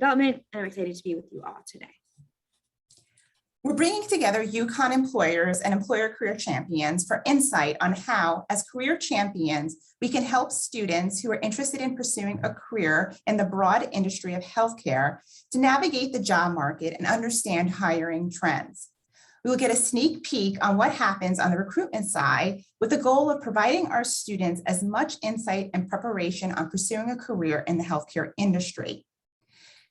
Development, and I'm excited to be with you all today. We're bringing together UConn employers and employer career champions for insight on how, as career champions, we can help students who are interested in pursuing a career in the broad industry of healthcare to navigate the job market and understand hiring trends. We will get a sneak peek on what happens on the recruitment side with the goal of providing our students as much insight and preparation on pursuing a career in the healthcare industry.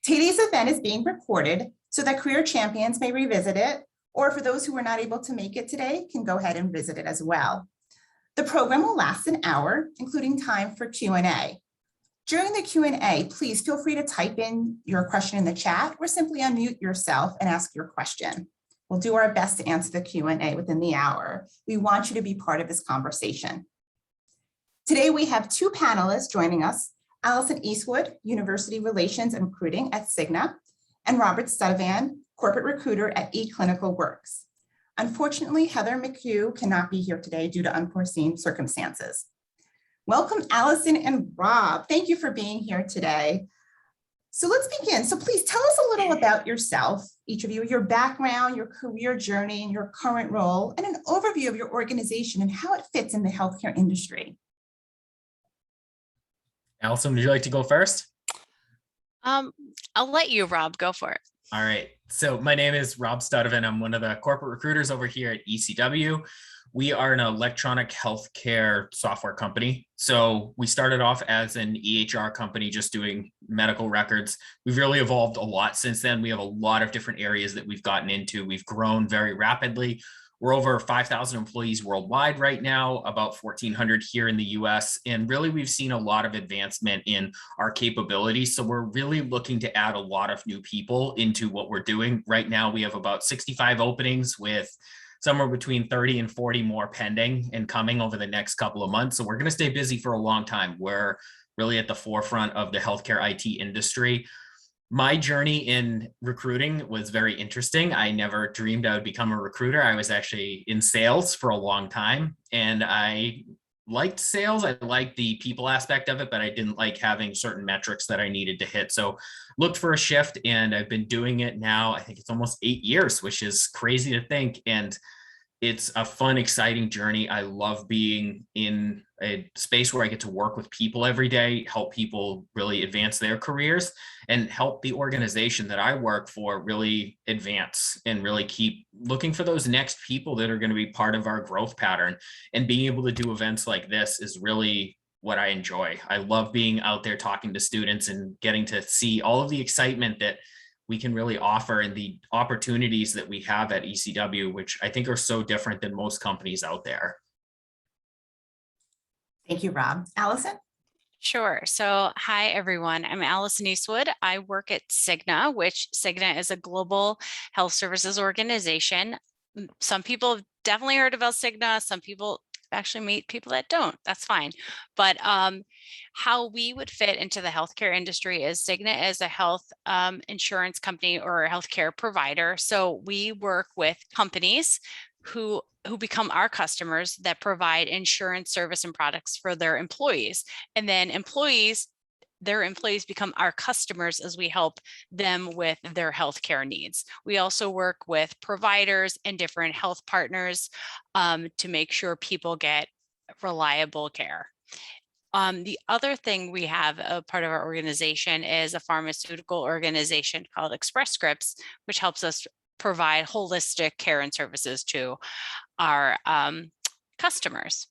Today's event is being recorded so that career champions may revisit it, or for those who were not able to make it today, can go ahead and visit it as well. The program will last an hour, including time for Q&A. During the Q&A, please feel free to type in your question in the chat or simply unmute yourself and ask your question. We'll do our best to answer the Q&A within the hour. We want you to be part of this conversation. Today, we have two panelists joining us, Allison Eastwood, University Relations and Recruiting at Cigna, and Robert Studivan, Corporate Recruiter at eClincalWorks. Unfortunately, Heather McHugh cannot be here today due to unforeseen circumstances. Welcome, Allison and Rob. Thank you for being here today. So let's begin. So please tell us a little about yourself, each of you, your background, your career journey, and your current role, and an overview of your organization and how it fits in the healthcare industry. Allison, would you like to go first? I'll let you, Rob, go for it. All right. So my name is Rob Studivan. I'm one of the corporate recruiters over here at ECW. We are an electronic healthcare software company. So we started off as an EHR company, just doing medical records. We've really evolved a lot since then. We have a lot of different areas that we've gotten into. We've grown very rapidly. We're over 5,000 employees worldwide right now, about 1,400 here in the US. And really, we've seen a lot of advancement in our capabilities. So we're really looking to add a lot of new people into what we're doing. Right now, we have about 65 openings with somewhere between 30 and 40 more pending and coming over the next couple of months. So we're going to stay busy for a long time. We're really at the forefront of the healthcare IT industry. My journey in recruiting was very interesting. I never dreamed I would become a recruiter. I was actually in sales for a long time, and I liked sales. I liked the people aspect of it, but I didn't like having certain metrics that I needed to hit. So looked for a shift, and I've been doing it now. I think it's almost 8 years, which is crazy to think. And it's a fun, exciting journey. I love being in a space where I get to work with people every day, help people really advance their careers, and help the organization that I work for really advance and really keep looking for those next people that are going to be part of our growth pattern. And being able to do events like this is really what I enjoy. I love being out there talking to students and getting to see all of the excitement that we can really offer and the opportunities that we have at ECW, which I think are so different than most companies out there. Thank you, Rob. Allison? Sure. So, hi, everyone. I'm Allison Eastwood. I work at Cigna, which Cigna is a global health services organization. Some people have definitely heard about Cigna. Some people actually meet people that don't. That's fine. But how we would fit into the healthcare industry is Cigna is a health insurance company or a healthcare provider. So we work with companies who become our customers that provide insurance service and products for their employees. And then their employees become our customers as we help them with their healthcare needs. We also work with providers and different health partners to make sure people get reliable care. The other thing we have, a part of our organization, is a pharmaceutical organization called Express Scripts, which helps us provide holistic care and services to our customers.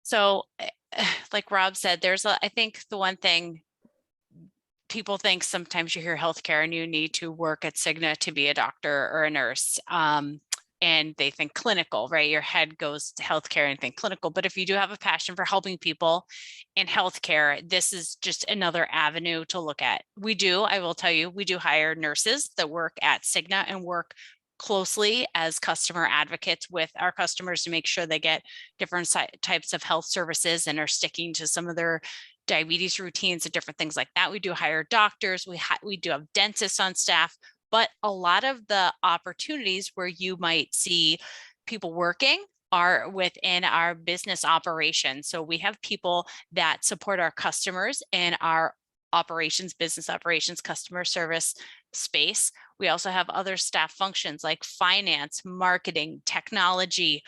So, like Rob said, I think the one thing people think, sometimes you hear healthcare and you need to work at Cigna to be a doctor or a nurse. And they think clinical, right? Your head goes to healthcare and think clinical. But if you do have a passion for helping people in healthcare, this is just another avenue to look at. I will tell you, we do hire nurses that work at Cigna and work closely as customer advocates with our customers to make sure they get different types of health services and are sticking to some of their diabetes routines and different things like that. We do hire doctors. We do have dentists on staff. But a lot of the opportunities where you might see people working are within our business operations. So we have people that support our customers in our operations, business operations, customer service space. We also have other staff functions like finance, marketing, technology.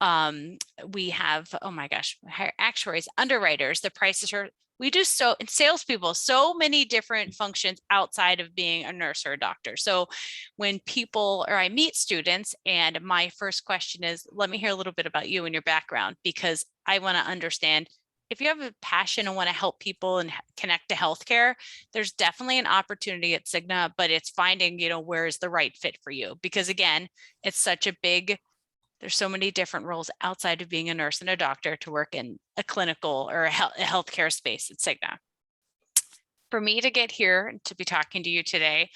We have, oh my gosh, actuaries, underwriters, the prices are, we do so, and salespeople, so many different functions outside of being a nurse or a doctor. So when people, or I meet students, and my first question is, let me hear a little bit about you and your background, because I want to understand if you have a passion and want to help people and connect to healthcare, there's definitely an opportunity at Cigna, but it's finding, where is the right fit for you? Because again, it's such a big, there's so many different roles outside of being a nurse and a doctor to work in a clinical or a healthcare space at Cigna. For me to get here and to be talking to you today,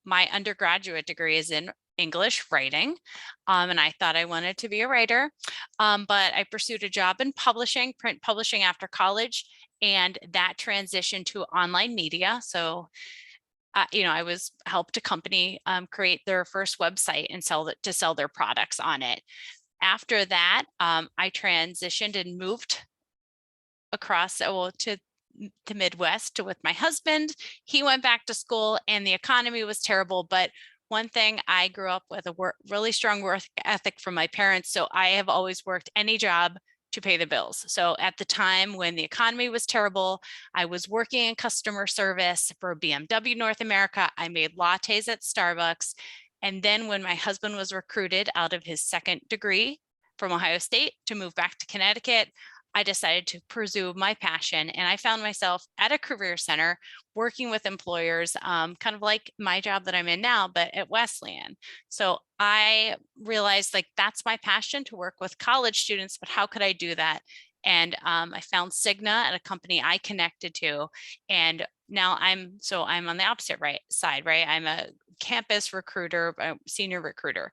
my undergraduate degree is in English writing. And I thought I wanted to be a writer, but I pursued a job in publishing, print publishing after college, and that transitioned to online media. So I helped a company create their first website and sell their products on it. After that, I transitioned and moved across to the Midwest with my husband. He went back to school and the economy was terrible. But one thing, I grew up with a really strong work ethic from my parents. So I have always worked any job to pay the bills. So at the time when the economy was terrible, I was working in customer service for BMW North America. I made lattes at Starbucks. And then when my husband was recruited out of his second degree from Ohio State to move back to Connecticut, I decided to pursue my passion, and I found myself at a career center working with employers, kind of like my job that I'm in now, but at Wesleyan. So I realized that's my passion, to work with college students, but how could I do that? And I found Cigna at a company I connected to, and now I'm on the opposite side, right? I'm a campus recruiter, a senior recruiter.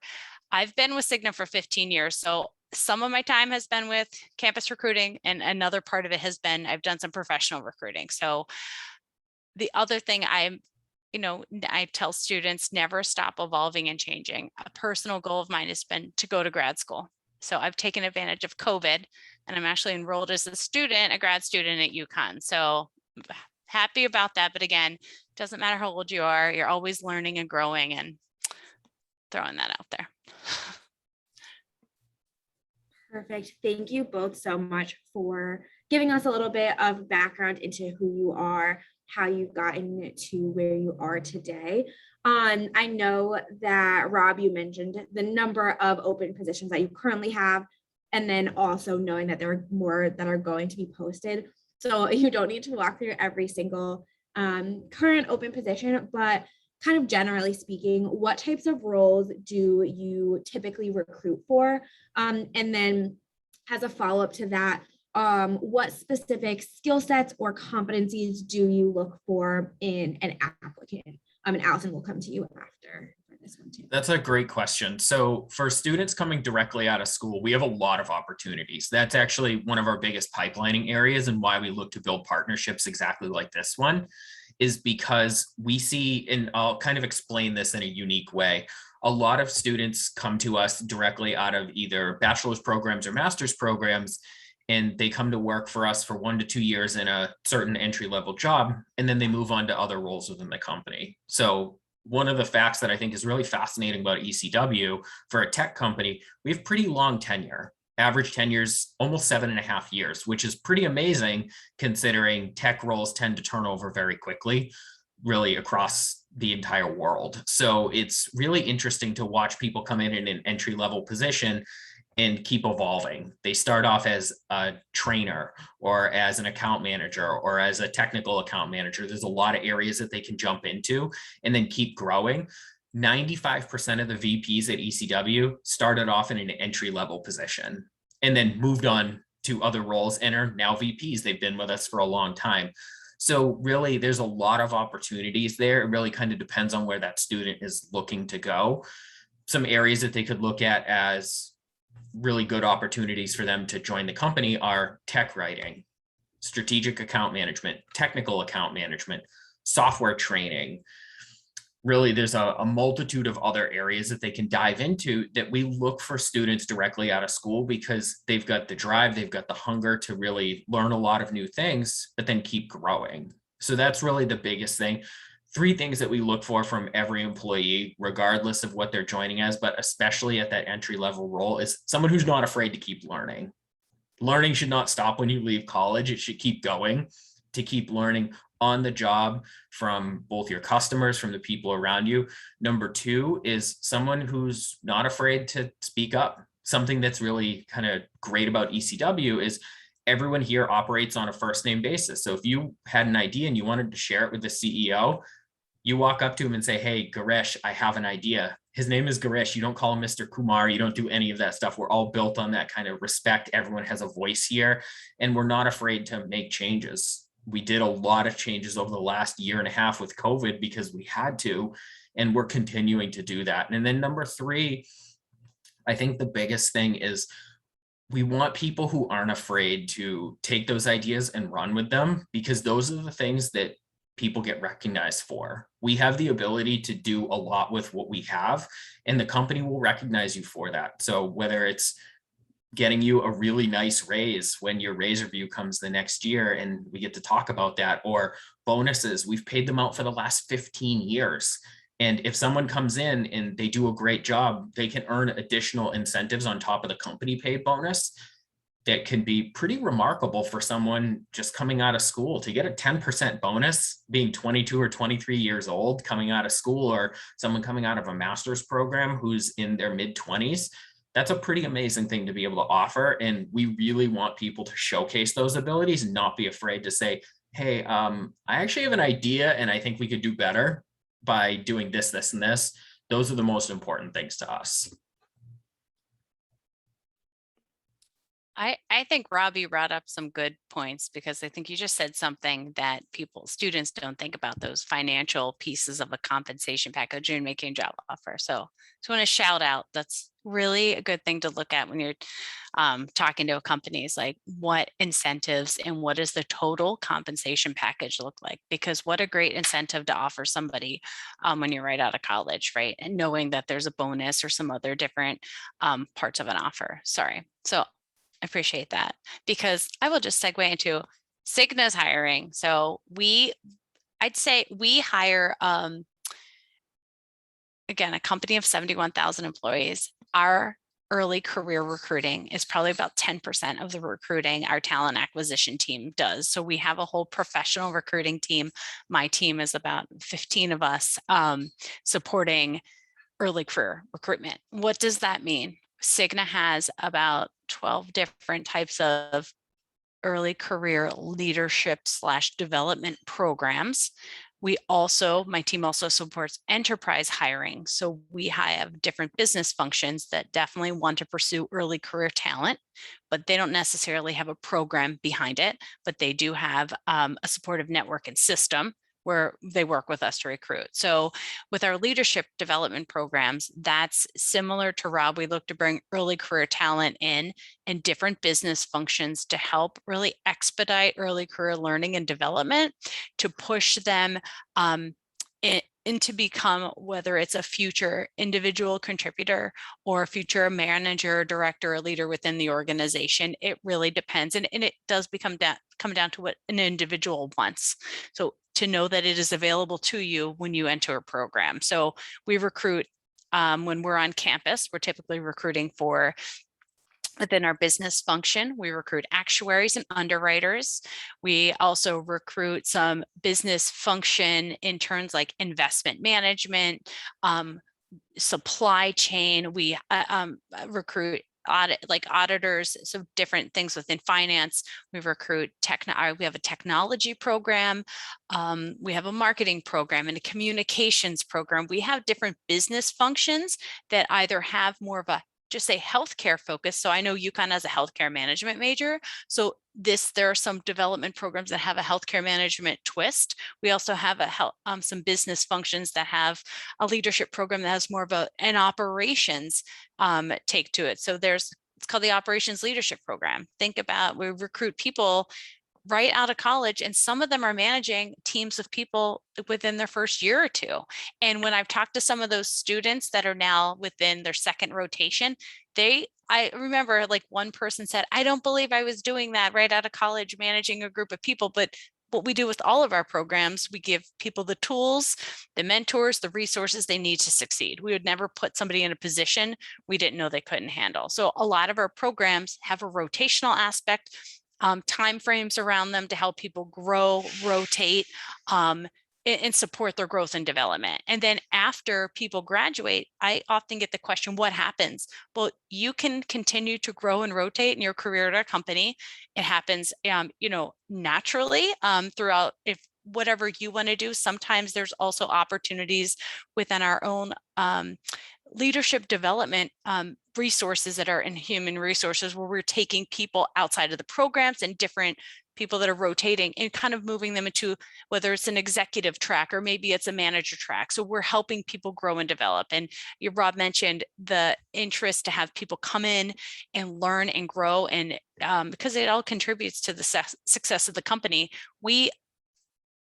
I've been with Cigna for 15 years, so some of my time has been with campus recruiting, and another part of it has been I've done some professional recruiting. So the other thing I tell students, never stop evolving and changing. A personal goal of mine has been to go to grad school. So I've taken advantage of COVID, and I'm actually enrolled as a grad student at UConn. So happy about that. But again, doesn't matter how old you are, you're always learning and growing, and throwing that out there. Perfect. Thank you both so much for giving us a little bit of background into who you are, how you've gotten to where you are today. I know that, Rob, you mentioned the number of open positions that you currently have, and then also knowing that there are more that are going to be posted. So you don't need to walk through every single current open position, but kind of generally speaking, what types of roles do you typically recruit for? And then as a follow-up to that, what specific skill sets or competencies do you look for in an applicant? And Allison, will come to you after for this one too. That's a great question. So for students coming directly out of school, we have a lot of opportunities. That's actually one of our biggest pipelining areas, and why we look to build partnerships exactly like this one is because we see, and I'll kind of explain this in a unique way, a lot of students come to us directly out of either bachelor's programs or master's programs, and they come to work for us for 1 to 2 years in a certain entry-level job, and then they move on to other roles within the company. So one of the facts that I think is really fascinating about ECW, for a tech company, we have pretty long tenure. Average tenure is almost 7.5 years, which is pretty amazing considering tech roles tend to turn over very quickly, really across the entire world. So it's really interesting to watch people come in an entry-level position and keep evolving. They start off as a trainer or as an account manager or as a technical account manager. There's a lot of areas that they can jump into and then keep growing. 95% of the VPs at ECW started off in an entry-level position and then moved on to other roles and are now VPs. They've been with us for a long time. So really, there's a lot of opportunities there. It really kind of depends on where that student is looking to go. Some areas that they could look at as really good opportunities for them to join the company are tech writing, strategic account management, technical account management, software training. Really, there's a multitude of other areas that they can dive into that we look for students directly out of school because they've got the drive, they've got the hunger to really learn a lot of new things, but then keep growing. So that's really the biggest thing. Three things that we look for from every employee, regardless of what they're joining as, but especially at that entry level role, is someone who's not afraid to keep learning. Learning should not stop when you leave college. It should keep going, to keep learning on the job from both your customers, from the people around you. Number two is someone who's not afraid to speak up. Something that's really kind of great about ECW is everyone here operates on a first name basis. So if you had an idea and you wanted to share it with the CEO, you walk up to him and say, hey, Garesh, I have an idea. His name is Garesh. You don't call him Mr. Kumar. You don't do any of that stuff. We're all built on that kind of respect. Everyone has a voice here, and we're not afraid to make changes. We did a lot of changes over the last year and a half with COVID because we had to, and we're continuing to do that. And then number three, I think the biggest thing is we want people who aren't afraid to take those ideas and run with them, because those are the things that people get recognized for. We have the ability to do a lot with what we have, and the company will recognize you for that. So whether it's getting you a really nice raise when your raise review comes the next year and we get to talk about that, or bonuses, we've paid them out for the last 15 years. And if someone comes in and they do a great job, they can earn additional incentives on top of the company paid bonus that can be pretty remarkable for someone just coming out of school. To get a 10% bonus being 22 or 23 years old coming out of school, or someone coming out of a master's program who's in their mid 20s, that's a pretty amazing thing to be able to offer. And we really want people to showcase those abilities and not be afraid to say, hey, I actually have an idea and I think we could do better by doing this, this, and this. Those are the most important things to us. I think Robbie brought up some good points, because I think you just said something that students don't think about, those financial pieces of a compensation package and making a job offer. So just want to shout out, that's really a good thing to look at when you're talking to companies, like what incentives and what does the total compensation package look like? Because what a great incentive to offer somebody when you're right out of college, right? And knowing that there's a bonus or some other different parts of an offer. Sorry. So I appreciate that, because I will just segue into Cigna's hiring. So I'd say we hire, again, a company of 71,000 employees. Our early career recruiting is probably about 10% of the recruiting our talent acquisition team does. So we have a whole professional recruiting team. My team is about 15 of us supporting early career recruitment. What does that mean? Cigna has about 12 different types of early career leadership / development programs. My team also supports enterprise hiring. So we have different business functions that definitely want to pursue early career talent, but they don't necessarily have a program behind it, but they do have a supportive network and system where they work with us to recruit. So with our leadership development programs, that's similar to Rob. We look to bring early career talent in and different business functions to help really expedite early career learning and development, to push them into become, whether it's a future individual contributor or a future manager, director, or leader within the organization. It really depends. And it does come down to what an individual wants. So to know that it is available to you when you enter a program. So we recruit when we're on campus, we're typically recruiting for within our business function. We recruit actuaries and underwriters. We also recruit some business function interns like investment management, supply chain. We recruit auditors, so different things within finance. We recruit we have a technology program. We have a marketing program and a communications program. We have different business functions that either have more of a just say healthcare focus. So I know UConn has a healthcare management major. So there are some development programs that have a healthcare management twist. We also have some business functions that have a leadership program that has more of an operations take to it. So it's called the operations leadership program. Think about, we recruit people right out of college, and some of them are managing teams of people within their first year or two. And when I've talked to some of those students that are now within their second rotation, I remember like one person said, I don't believe I was doing that right out of college, managing a group of people, but what we do with all of our programs, we give people the tools, the mentors, the resources they need to succeed. We would never put somebody in a position we didn't know they couldn't handle. So a lot of our programs have a rotational aspect, time frames around them to help people grow, rotate, and support their growth and development. And then after people graduate, I often get the question, what happens? Well, you can continue to grow and rotate in your career at a company. It happens, naturally throughout, if whatever you want to do. Sometimes there's also opportunities within our own leadership development resources that are in human resources, where we're taking people outside of the programs and different people that are rotating and kind of moving them into, whether it's an executive track or maybe it's a manager track. So we're helping people grow and develop. And Rob mentioned the interest to have people come in and learn and grow, and because it all contributes to the success of the company.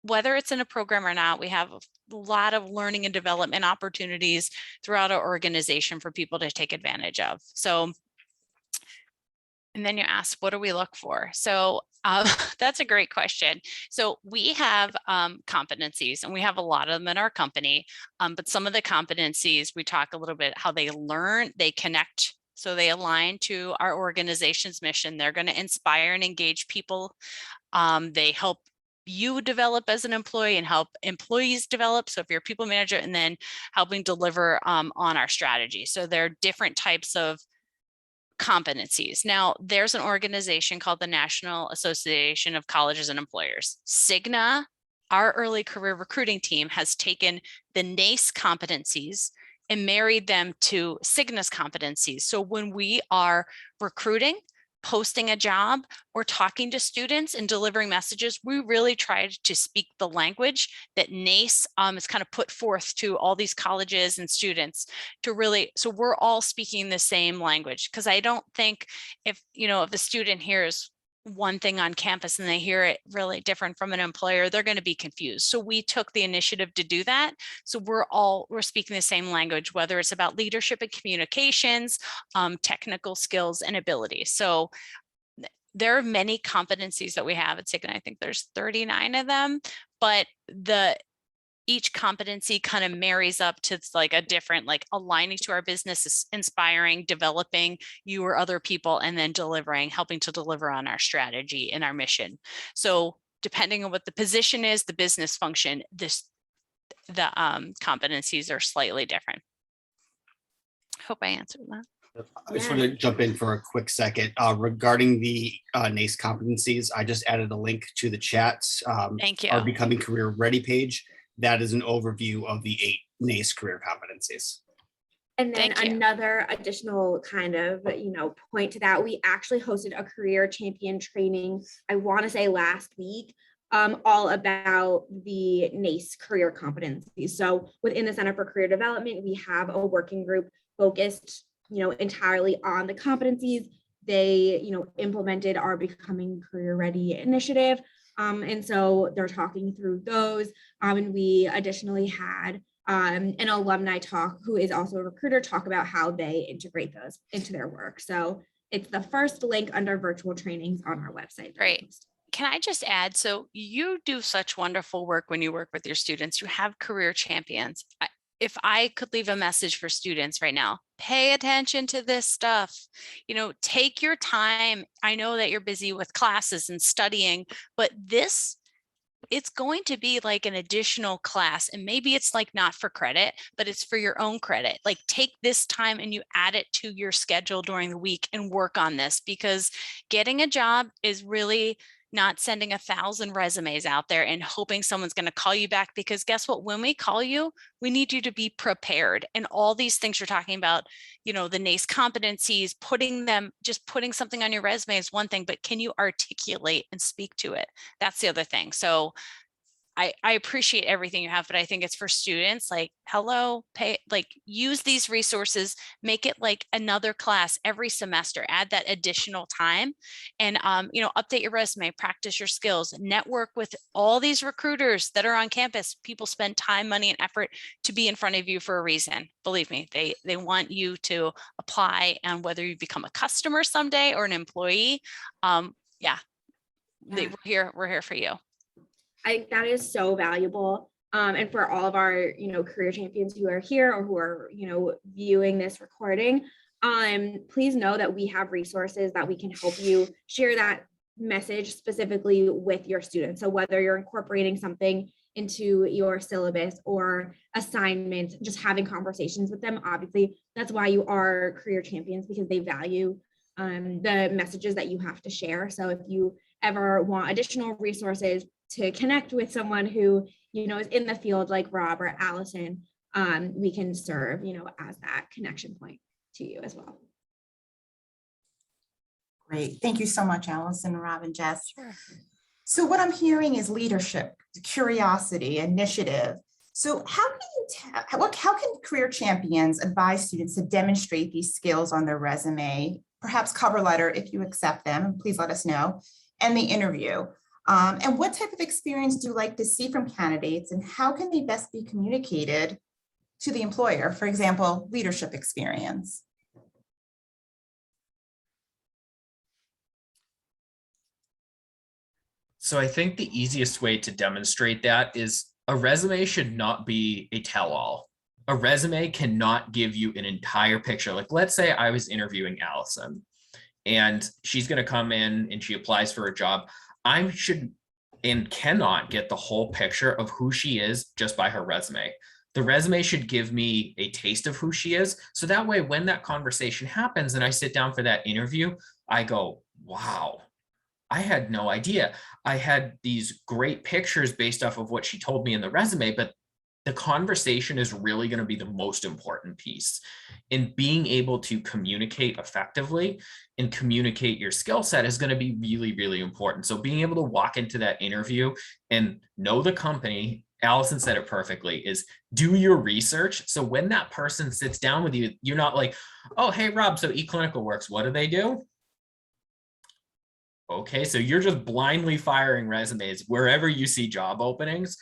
Whether it's in a program or not, we have a lot of learning and development opportunities throughout our organization for people to take advantage of. So, and then you ask, what do we look for? So that's a great question. So we have competencies, and we have a lot of them in our company, but some of the competencies, we talk a little bit how they learn, they connect, so they align to our organization's mission. They're going to inspire and engage people. They help you develop as an employee and help employees develop. So if you're a people manager, and then helping deliver on our strategy. So there are different types of competencies. Now, there's an organization called the National Association of Colleges and Employers. Cigna, our early career recruiting team, has taken the NACE competencies and married them to Cigna's competencies. So when we are recruiting, posting a job, or talking to students and delivering messages, we really tried to speak the language that NACE is kind of put forth to all these colleges and students, to really, so we're all speaking the same language. Because I don't think if a student hears one thing on campus and they hear it really different from an employer, they're going to be confused. So we took the initiative to do that. So we're speaking the same language, whether it's about leadership and communications, technical skills and abilities. So there are many competencies that we have at Cigna. I think there's 39 of them, but each competency kind of marries up to like a different, like aligning to our business, inspiring, developing you or other people, and then helping to deliver on our strategy and our mission. So depending on what the position is, the business function, the competencies are slightly different. Hope I answered that. I just want to jump in for a quick second regarding the NACE competencies. I just added a link to the chat. Thank you. Our Becoming Career Ready page. That is an overview of the 8 NACE career competencies. And then another additional kind of, point to that, we actually hosted a career champion training, I want to say last week, all about the NACE career competencies. So within the Center for Career Development, we have a working group focused, entirely on the competencies. They, implemented our Becoming Career Ready initiative. And so they're talking through those. And we additionally had an alumni talk, who is also a recruiter, talk about how they integrate those into their work. So it's the first link under virtual trainings on our website. Great. Can I just add, so you do such wonderful work when you work with your students. You have career champions. If I could leave a message for students right now, pay attention to this stuff. Take your time. I know that you're busy with classes and studying, but it's going to be like an additional class, and maybe it's like not for credit, but it's for your own credit. Like, take this time and you add it to your schedule during the week and work on this, because getting a job is really not sending 1,000 resumes out there and hoping someone's going to call you back, because guess what? When we call you, we need you to be prepared. And all these things you're talking about, the NACE competencies, putting something on your resume is one thing, but can you articulate and speak to it? That's the other thing. So I appreciate everything you have, but I think it's for students, use these resources, make it like another class every semester, add that additional time, and, update your resume, practice your skills, network with all these recruiters that are on campus. People spend time, money, and effort to be in front of you for a reason. Believe me, they want you to apply, and whether you become a customer someday or an employee, we're here for you. I think that is so valuable. And for all of our, career champions who are here or who are, viewing this recording, please know that we have resources that we can help you share that message specifically with your students. So whether you're incorporating something into your syllabus or assignments, just having conversations with them, obviously that's why you are career champions, because they value the messages that you have to share. So if you ever want additional resources to connect with someone who, is in the field like Rob or Allison, we can serve, as that connection point to you as well. Great. Thank you so much, Allison, Rob, and Jess. Sure. So what I'm hearing is leadership, curiosity, initiative. So how can career champions advise students to demonstrate these skills on their resume, perhaps cover letter if you accept them, please let us know, and the interview? And what type of experience do you like to see from candidates, and how can they best be communicated to the employer? For example, leadership experience. So I think the easiest way to demonstrate that is a resume should not be a tell-all. A resume cannot give you an entire picture. Like, let's say I was interviewing Allison and she's going to come in and she applies for a job. I should and cannot get the whole picture of who she is just by her resume. The resume should give me a taste of who she is. So that way, when that conversation happens and I sit down for that interview, I go, wow, I had no idea. I had these great pictures based off of what she told me in the resume, but the conversation is really going to be the most important piece. In being able to communicate effectively and communicate your skill set is going to be really, really important. So being able to walk into that interview and know the company, Allison said it perfectly, is do your research. So when that person sits down with you, you're not like, oh, hey, Rob, so eClincalWorks, what do they do? Okay, so you're just blindly firing resumes wherever you see job openings.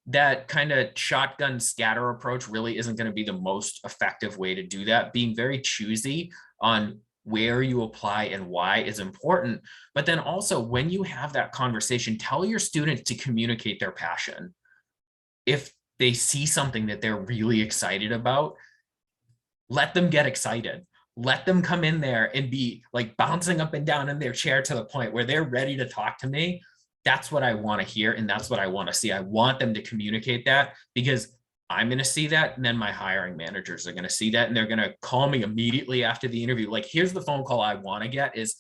That kind of shotgun scatter approach really isn't going to be the most effective way to do that. Being very choosy on where you apply and why is important. But then also, when you have that conversation, tell your students to communicate their passion. If they see something that they're really excited about, let them get excited. Let them come in there and be like bouncing up and down in their chair to the point where they're ready to talk to me. That's what I want to hear. And that's what I want to see. I want them to communicate that, because I'm going to see that. And then my hiring managers are going to see that. And they're going to call me immediately after the interview. Like, here's the phone call I want to get is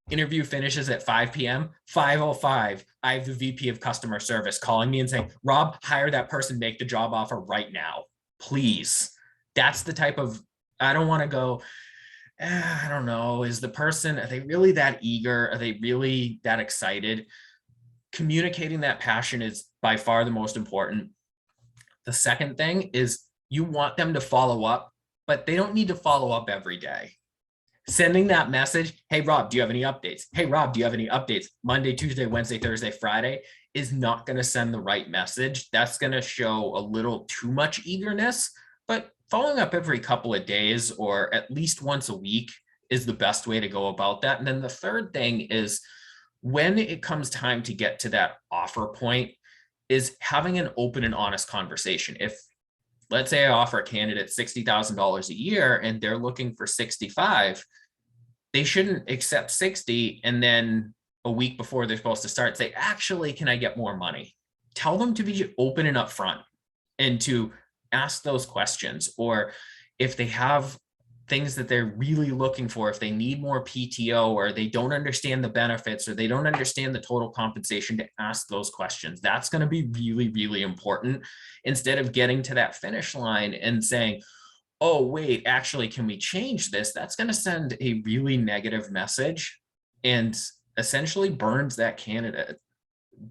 interview finishes at 5 p.m. 5:05. I have the VP of customer service calling me and saying, Rob, hire that person, make the job offer right now, please. That's the type of, I don't want to go, I don't know, is the person, are they really that eager? Are they really that excited? Communicating that passion is by far the most important. The second thing is you want them to follow up, but they don't need to follow up every day. Sending that message, hey, Rob, do you have any updates? Hey, Rob, do you have any updates? Monday, Tuesday, Wednesday, Thursday, Friday is not going to send the right message. That's going to show a little too much eagerness, but following up every couple of days or at least once a week is the best way to go about that. And then the third thing is, when it comes time to get to that offer point, is having an open and honest conversation. If, let's say I offer a candidate $60,000 a year and they're looking for 65, they shouldn't accept 60 and then a week before they're supposed to start say, actually, can I get more money? Tell them to be open and upfront and to ask those questions. Or if they have things that they're really looking for, if they need more PTO or they don't understand the benefits or they don't understand the total compensation, to ask those questions. That's going to be really, really important, instead of getting to that finish line and saying, oh, wait, actually, can we change this? That's going to send a really negative message and essentially burns that candidate.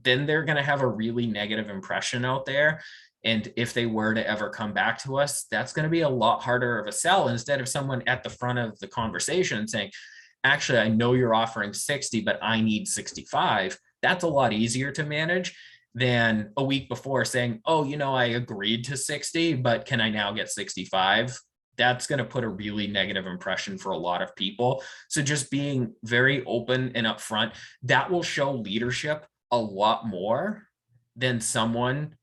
Then they're going to have a really negative impression out there. And if they were to ever come back to us, that's going to be a lot harder of a sell, instead of someone at the front of the conversation saying, actually, I know you're offering 60, but I need 65. That's a lot easier to manage than a week before saying, oh, I agreed to 60, but can I now get 65? That's going to put a really negative impression for a lot of people. So just being very open and upfront, that will show leadership a lot more than someone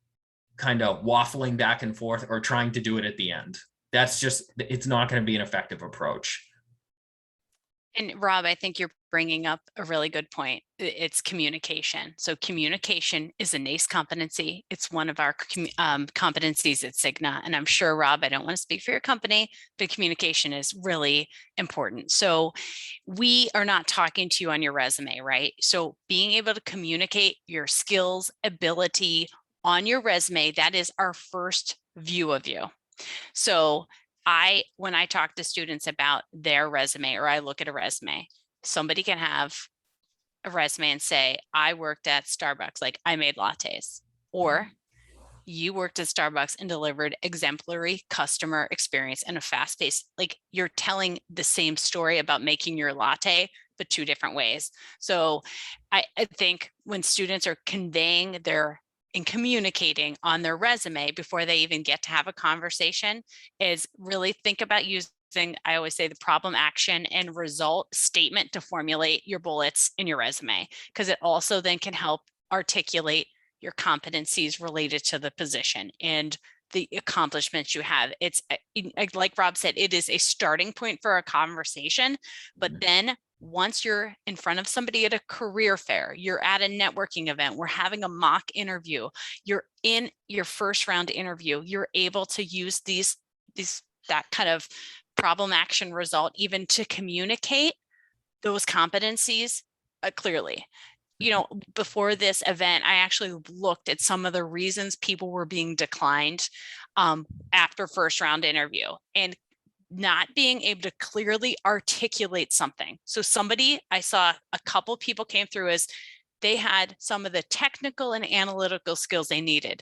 kind of waffling back and forth or trying to do it at the end. That's just, it's not going to be an effective approach. And Rob, I think you're bringing up a really good point. It's communication. So communication is a NACE competency. It's one of our competencies at Cigna. And I'm sure, Rob, I don't want to speak for your company, but communication is really important. So we are not talking to you on your resume, right? So being able to communicate your skills, ability on your resume, that is our first view of you. So when I talk to students about their resume, or I look at a resume, somebody can have a resume and say, I worked at Starbucks, like I made lattes, or you worked at Starbucks and delivered exemplary customer experience in a fast pace. Like you're telling the same story about making your latte, but two different ways. So I think when students are conveying and communicating on their resume before they even get to have a conversation, is really think about using, I always say, the problem, action, and result statement to formulate your bullets in your resume, because it also then can help articulate your competencies related to the position and the accomplishments you have. It's like Rob said, it is a starting point for a conversation, but then once you're in front of somebody at a career fair, you're at a networking event, we're having a mock interview, you're in your first round interview, you're able to use that kind of problem, action, result, even to communicate those competencies clearly. You know, before this event, I actually looked at some of the reasons people were being declined after first round interview, and not being able to clearly articulate something. So I saw a couple people came through as they had some of the technical and analytical skills they needed,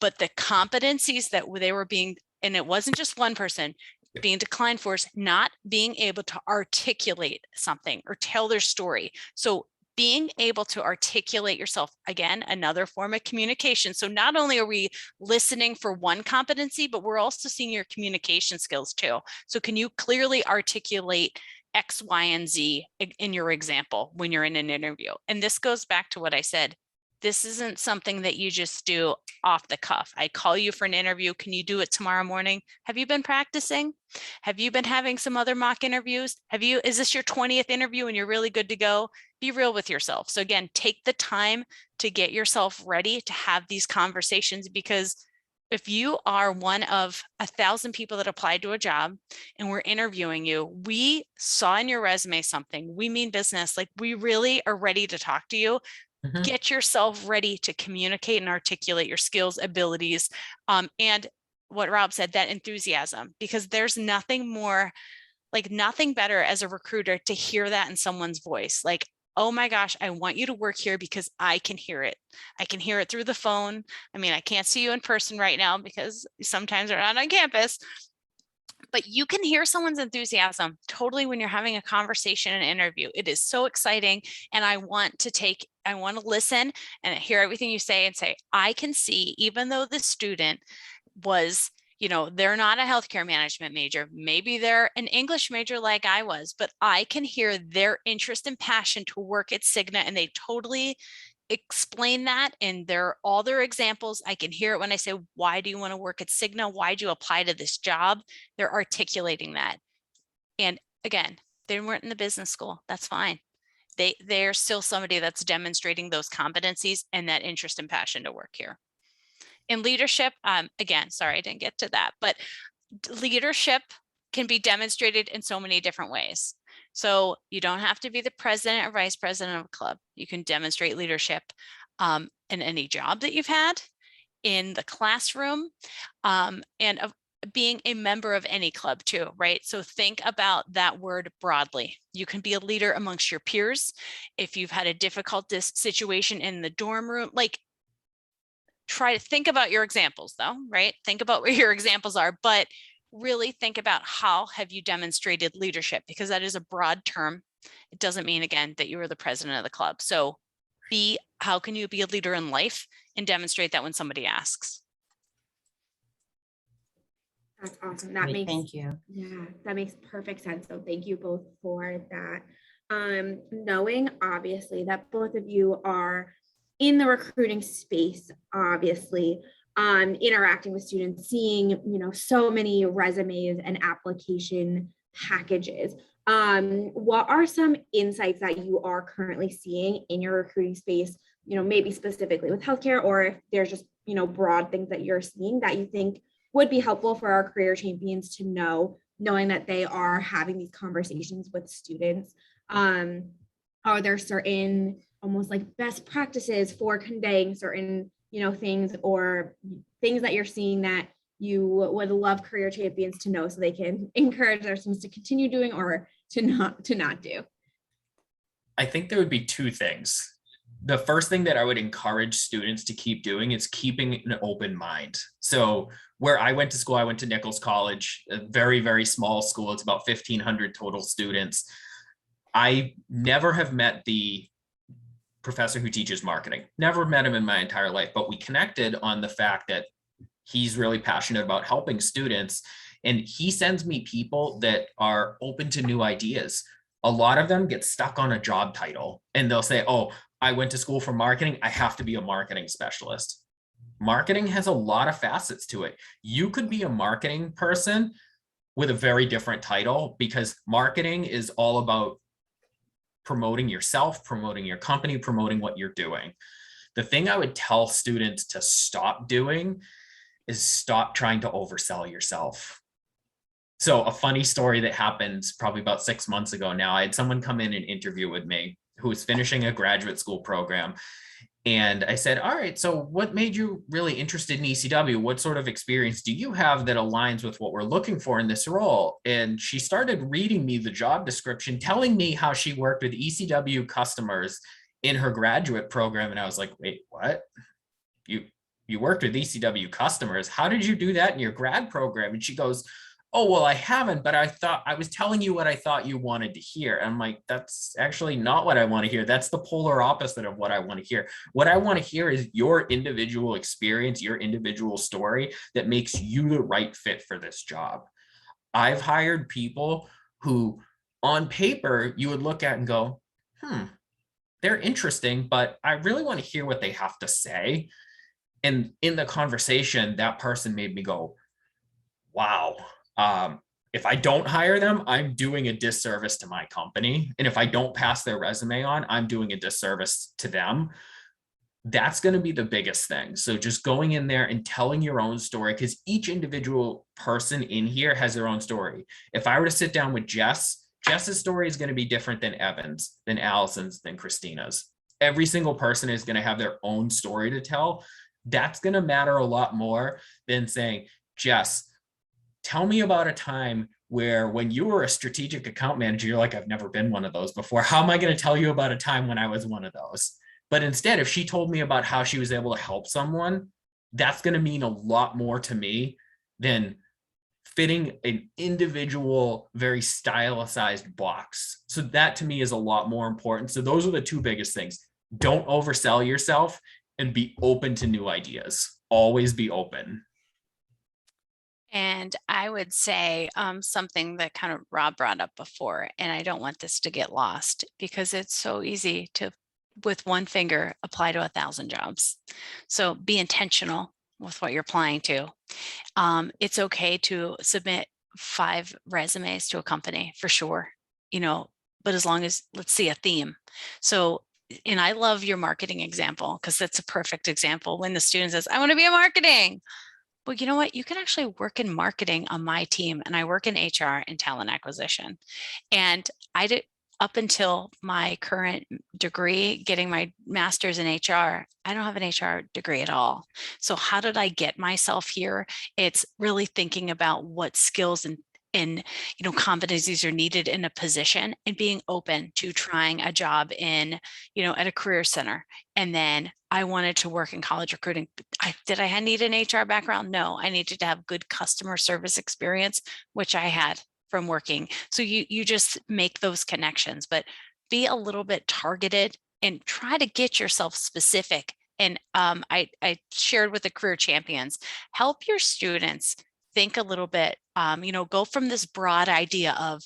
but the competencies that they were being, and it wasn't just one person being declined for, is not being able to articulate something or tell their story. So being able to articulate yourself, again, another form of communication. So not only are we listening for one competency, but we're also seeing your communication skills too. So can you clearly articulate X, Y, and Z in your example when you're in an interview? And this goes back to what I said. This isn't something that you just do off the cuff. I call you for an interview. Can you do it tomorrow morning? Have you been practicing? Have you been having some other mock interviews? Is this your 20th interview and you're really good to go? Be real with yourself. So again, take the time to get yourself ready to have these conversations, because if you are one of 1,000 people that applied to a job and we're interviewing you, we saw in your resume something, we mean business, like we really are ready to talk to you. Get yourself ready to communicate and articulate your skills, abilities, and what Rob said, that enthusiasm, because there's nothing better as a recruiter to hear that in someone's voice. Like, oh my gosh, I want you to work here because I can hear it. I can hear it through the phone. I mean, I can't see you in person right now because sometimes we're not on campus, but you can hear someone's enthusiasm totally when you're having a conversation and interview. It is so exciting. And I want to listen and hear everything you say and say, I can see, even though the student was, they're not a healthcare management major, maybe they're an English major like I was, but I can hear their interest and passion to work at Cigna, and they totally explain that in all their examples. I can hear it when I say, why do you want to work at Cigna? Why do you apply to this job? They're articulating that. And again, they weren't in the business school. That's fine. They're still somebody that's demonstrating those competencies and that interest and passion to work here. In leadership, again, sorry, I didn't get to that, but leadership can be demonstrated in so many different ways. So you don't have to be the president or vice president of a club. You can demonstrate leadership in any job that you've had, in the classroom, and of being a member of any club too, right? So think about that word broadly. You can be a leader amongst your peers. If you've had a difficult situation in the dorm room, try to think about your examples though, right? Think about where your examples are, but really think about how have you demonstrated leadership, because that is a broad term. It doesn't mean, again, that you were the president of the club. So how can you be a leader in life and demonstrate that when somebody asks? That's awesome. Thank you. Yeah, that makes perfect sense. So thank you both for that. Knowing obviously that both of you are in the recruiting space, obviously, interacting with students, seeing, so many resumes and application packages. What are some insights that you are currently seeing in your recruiting space, maybe specifically with healthcare, or if there's just, broad things that you're seeing that you think would be helpful for our career champions to know, knowing that they are having these conversations with students? Are there certain almost like best practices for conveying certain, things, or things that you're seeing that you would love career champions to know so they can encourage their students to continue doing or to not do? I think there would be two things. The first thing that I would encourage students to keep doing is keeping an open mind. So where I went to school, I went to Nichols College, a very, very small school. It's about 1,500 total students. I never have met the professor who teaches marketing, never met him in my entire life, but we connected on the fact that he's really passionate about helping students. And he sends me people that are open to new ideas. A lot of them get stuck on a job title and they'll say, oh, I went to school for marketing, I have to be a marketing specialist. Marketing has a lot of facets to it. You could be a marketing person with a very different title, because marketing is all about promoting yourself, promoting your company, promoting what you're doing. The thing I would tell students to stop doing is stop trying to oversell yourself. So a funny story that happened probably about 6 months ago now, I had someone come in and interview with me who was finishing a graduate school program. And I said, all right, so what made you really interested in ECW? What sort of experience do you have that aligns with what we're looking for in this role? And she started reading me the job description, telling me how she worked with ECW customers in her graduate program. And I was like, wait, what? You worked with ECW customers? How did you do that in your grad program? And she goes, oh, well, I haven't, but I was telling you what I thought you wanted to hear. And I'm like, that's actually not what I want to hear. That's the polar opposite of what I want to hear. What I want to hear is your individual experience, your individual story that makes you the right fit for this job. I've hired people who on paper you would look at and go, they're interesting, but I really want to hear what they have to say. And in the conversation, that person made me go, wow. If I don't hire them, I'm doing a disservice to my company. And if I don't pass their resume on, I'm doing a disservice to them. That's going to be the biggest thing. So just going in there and telling your own story, because each individual person in here has their own story. If I were to sit down with Jess's story is going to be different than Evan's, than Allison's, than Christina's. Every single person is going to have their own story to tell. That's going to matter a lot more than saying, Jess, tell me about a time where when you were a strategic account manager, you're like, I've never been one of those before. How am I going to tell you about a time when I was one of those? But instead, if she told me about how she was able to help someone, that's going to mean a lot more to me than fitting an individual, very stylized box. So that to me is a lot more important. So those are the two biggest things. Don't oversell yourself and be open to new ideas. Always be open. And I would say something that kind of Rob brought up before, and I don't want this to get lost because it's so easy to, with one finger, apply to 1,000 jobs. So be intentional with what you're applying to. It's okay to submit 5 resumes to a company for sure, but as long as, let's see a theme. So, and I love your marketing example because that's a perfect example when the student says, I want to be in marketing. Well, you know what? You can actually work in marketing on my team, and I work in HR and talent acquisition. And I did, up until my current degree, getting my master's in HR, I don't have an HR degree at all. So how did I get myself here? It's really thinking about what skills and competencies are needed in a position and being open to trying a job in, at a career center. And then I wanted to work in college recruiting. Did I need an HR background? No, I needed to have good customer service experience, which I had from working. So you just make those connections, but be a little bit targeted and try to get yourself specific. And I shared with the career champions, help your students think a little bit, go from this broad idea of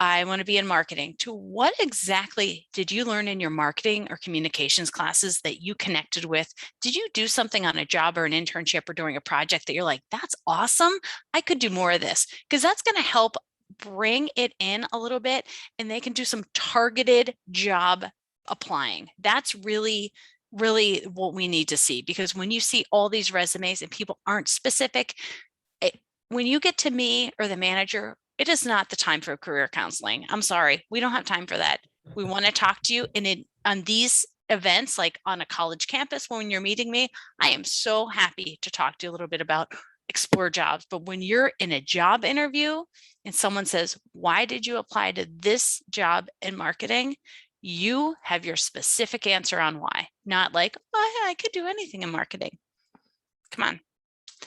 I want to be in marketing, to what exactly did you learn in your marketing or communications classes that you connected with? Did you do something on a job or an internship or during a project that you're like, that's awesome, I could do more of this? Because that's going to help bring it in a little bit, and they can do some targeted job applying. That's really what we need to see, because when you see all these resumes and people aren't specific, when you get to me or the manager, it is not the time for career counseling. I'm sorry, we don't have time for that. We want to talk to you. And on these events, like on a college campus, when you're meeting me, I am so happy to talk to you a little bit about explore jobs. But when you're in a job interview and someone says, why did you apply to this job in marketing? You have your specific answer on why, not like, oh, yeah, I could do anything in marketing. Come on.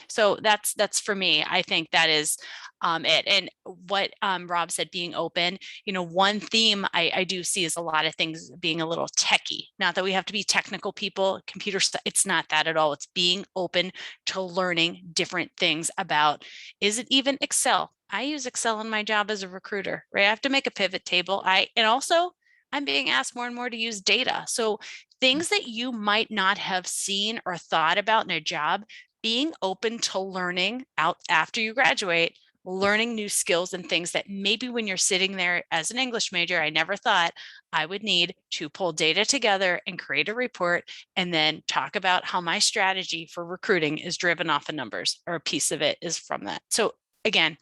So that's for me. I think that is it. And what Rob said, being open, one theme I do see is a lot of things being a little techie. Not that we have to be technical people, computer stuff. It's not that at all. It's being open to learning different things about, is it even Excel? I use Excel in my job as a recruiter, right? I have to make a pivot table. And also I'm being asked more and more to use data. So things that you might not have seen or thought about in a job, being open to learning out after you graduate, learning new skills and things that maybe when you're sitting there as an English major, I never thought I would need to pull data together and create a report and then talk about how my strategy for recruiting is driven off of numbers, or a piece of it is from that. So again,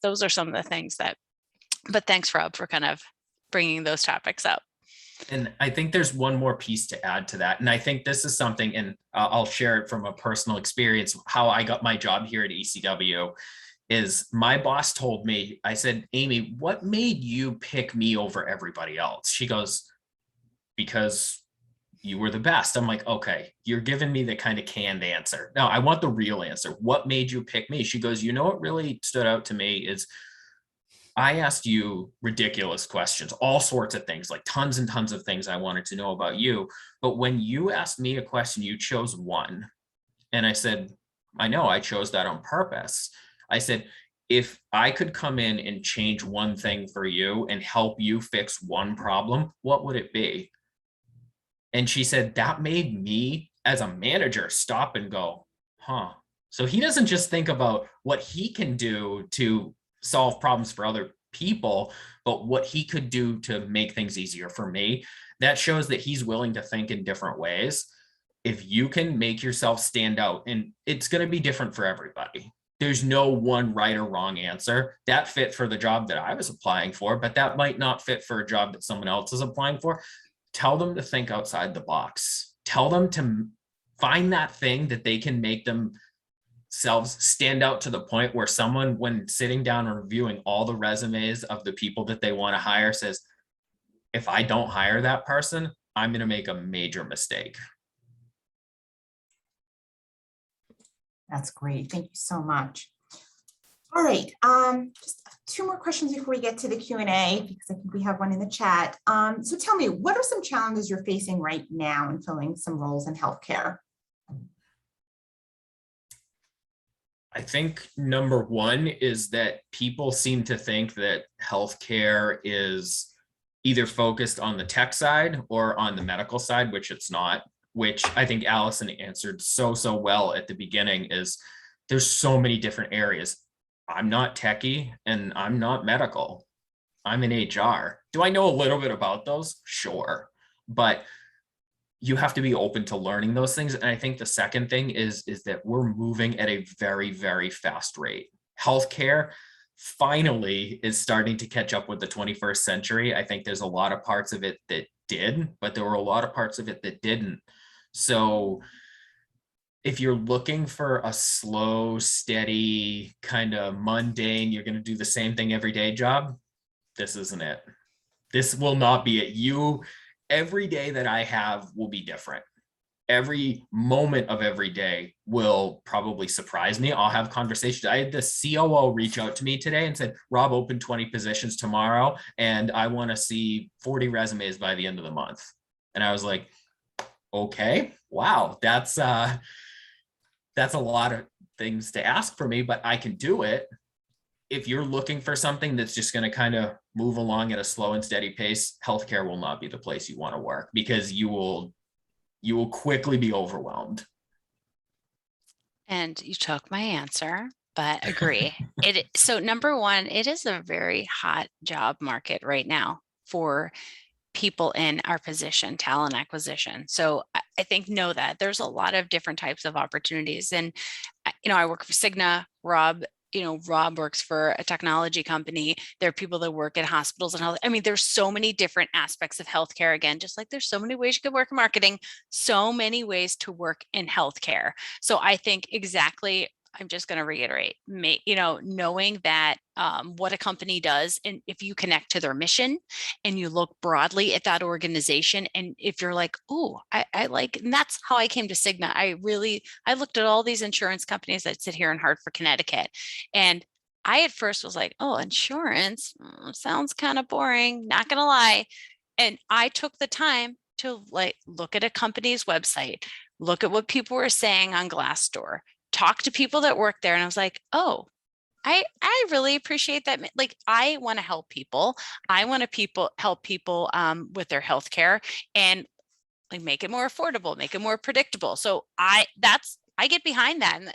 those are some of the things but thanks, Rob, for kind of bringing those topics up. And I think there's one more piece to add to that. And I think this is something, and I'll share it from a personal experience, how I got my job here at ECW is my boss told me, I said, Amy, what made you pick me over everybody else? She goes, because you were the best. I'm like, okay, you're giving me the kind of canned answer. No, I want the real answer. What made you pick me? She goes, what really stood out to me is I asked you ridiculous questions, all sorts of things, like tons and tons of things I wanted to know about you. But when you asked me a question, you chose one. And I said, I know, I chose that on purpose. I said, if I could come in and change one thing for you and help you fix one problem, what would it be? And she said, that made me as a manager stop and go, huh. So he doesn't just think about what he can do to solve problems for other people, but what he could do to make things easier for me. That shows that he's willing to think in different ways. If you can make yourself stand out, and it's going to be different for everybody. There's no one right or wrong answer. That fit for the job that I was applying for, but that might not fit for a job that someone else is applying for. Tell them to think outside the box. Tell them to find that thing that they can make themselves stand out to the point where someone, when sitting down and reviewing all the resumes of the people that they want to hire, says, if I don't hire that person, I'm going to make a major mistake. That's great. Thank you so much. All right. Just two more questions before we get to the Q&A, because I think we have one in the chat. So tell me, what are some challenges you're facing right now in filling some roles in healthcare? I think number one is that people seem to think that healthcare is either focused on the tech side or on the medical side, which it's not, which I think Allison answered so well at the beginning. Is there's so many different areas. I'm not techie and I'm not medical. I'm in HR. Do I know a little bit about those? Sure. But you have to be open to learning those things. And I think the second thing is that we're moving at a very, very fast rate. Healthcare finally is starting to catch up with the 21st century. I think there's a lot of parts of it that did, but there were a lot of parts of it that didn't. So if you're looking for a slow, steady, kind of mundane, you're going to do the same thing every day job, this isn't it. This will not be it. Every day that I have will be different. Every moment of every day will probably surprise me. I'll have conversations. I had the COO reach out to me today and said, Rob, open 20 positions tomorrow, and I want to see 40 resumes by the end of the month. And I was like, okay, wow, that's a lot of things to ask for me, but I can do it. if you're looking for something that's just going to kind of move along at a slow and steady pace, healthcare will not be the place you want to work, because you will quickly be overwhelmed. And you took my answer, but agree. So number one, it is a very hot job market right now for people in our position, talent acquisition. So I think know that there's a lot of different types of opportunities. And I work for Cigna. Rob works for a technology company. There are people that work at hospitals and health. I mean, there's so many different aspects of healthcare. Again, just like there's so many ways you could work in marketing, so many ways to work in healthcare. So I think exactly, I'm just going to reiterate, knowing that what a company does, and if you connect to their mission and you look broadly at that organization, and if you're like, oh, I like, and that's how I came to Cigna. I looked at all these insurance companies that sit here in Hartford, Connecticut, and I at first was like, oh, insurance sounds kind of boring, not going to lie. And I took the time to look at a company's website, look at what people were saying on Glassdoor, talk to people that work there. And I was like, oh, I really appreciate that. Like, I want to help people. I want to help people with their healthcare, and like make it more affordable, make it more predictable. So I get behind that. And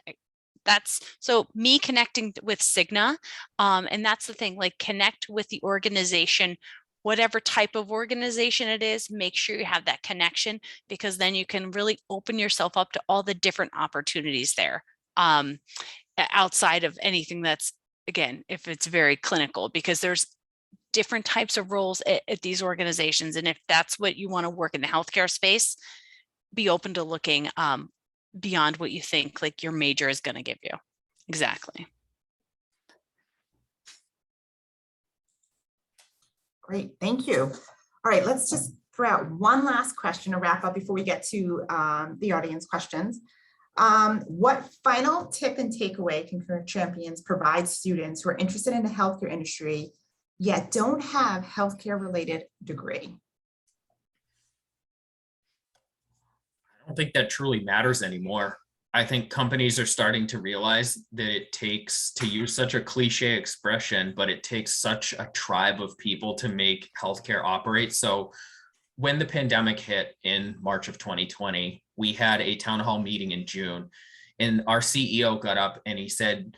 that's so me connecting with Cigna. And that's the thing, like connect with the organization, whatever type of organization it is, make sure you have that connection, because then you can really open yourself up to all the different opportunities there, outside of anything that's, again, if it's very clinical, because there's different types of roles at these organizations. And if that's what you want to work in the healthcare space, be open to looking beyond what you think like your major is going to give you. Exactly. Great, thank you. All right, let's just throw out one last question to wrap up before we get to the audience questions. What final tip and takeaway can Career Champions provide students who are interested in the healthcare industry yet don't have healthcare related degree? I don't think that truly matters anymore. I think companies are starting to realize that it takes, to use such a cliche expression, but it takes such a tribe of people to make healthcare operate. So when the pandemic hit in March of 2020, we had a town hall meeting in June, and our CEO got up and he said,